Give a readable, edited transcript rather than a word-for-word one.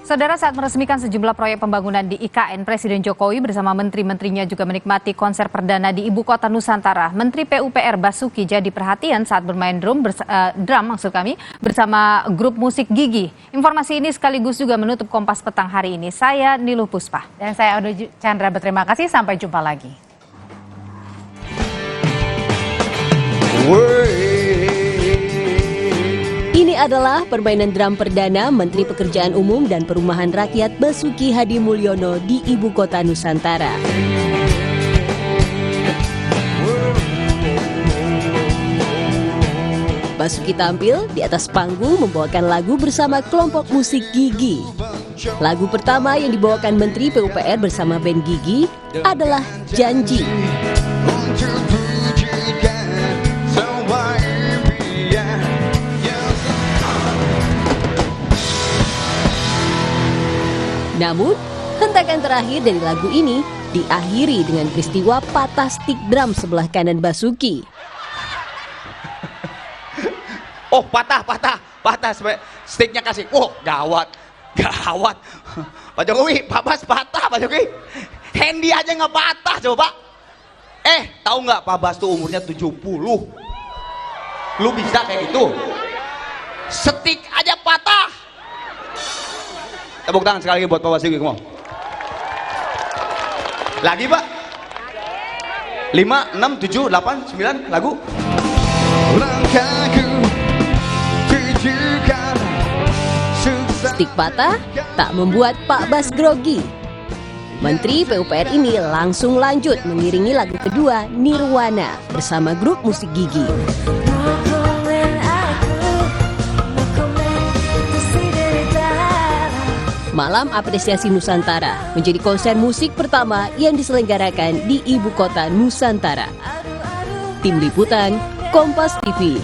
Saudara, saat meresmikan sejumlah proyek pembangunan di IKN, Presiden Jokowi bersama menteri-menterinya juga menikmati konser perdana di Ibu Kota Nusantara. Menteri PUPR Basuki jadi perhatian saat bermain drum bersama grup musik Gigi. Informasi ini sekaligus juga menutup Kompas Petang hari ini. Saya Niluh Puspa. Dan saya Odo Chandra, berterima kasih. Sampai jumpa lagi. Ini adalah permainan drum perdana Menteri Pekerjaan Umum dan Perumahan Rakyat Basuki Hadi Mulyono di Ibu Kota Nusantara. Basuki tampil di atas panggung membawakan lagu bersama kelompok musik Gigi. Lagu pertama yang dibawakan Menteri PUPR bersama band Gigi adalah Janji. Namun, hentakan terakhir dari lagu ini diakhiri dengan peristiwa patah stik drum sebelah kanan Basuki. Oh, patah. Stiknya kasih. Oh, gawat. Pak Jokowi, Pak Bas patah, Pak Jokowi. Handy aja nggak patah, coba. Tahu nggak Pak Bas tuh umurnya 70. Lu bisa kayak gitu? Stik aja patah. Tepuk tangan sekali lagi buat Pak Basuki, come on. Lagi Pak? 5, 6, 7, 8, 9 lagu. Stik patah tak membuat Pak Bas grogi. Menteri PUPR ini langsung lanjut mengiringi lagu kedua Nirwana bersama grup musik Gigi. Malam Apresiasi Nusantara menjadi konser musik pertama yang diselenggarakan di Ibu Kota Nusantara. Tim Liputan, Kompas TV.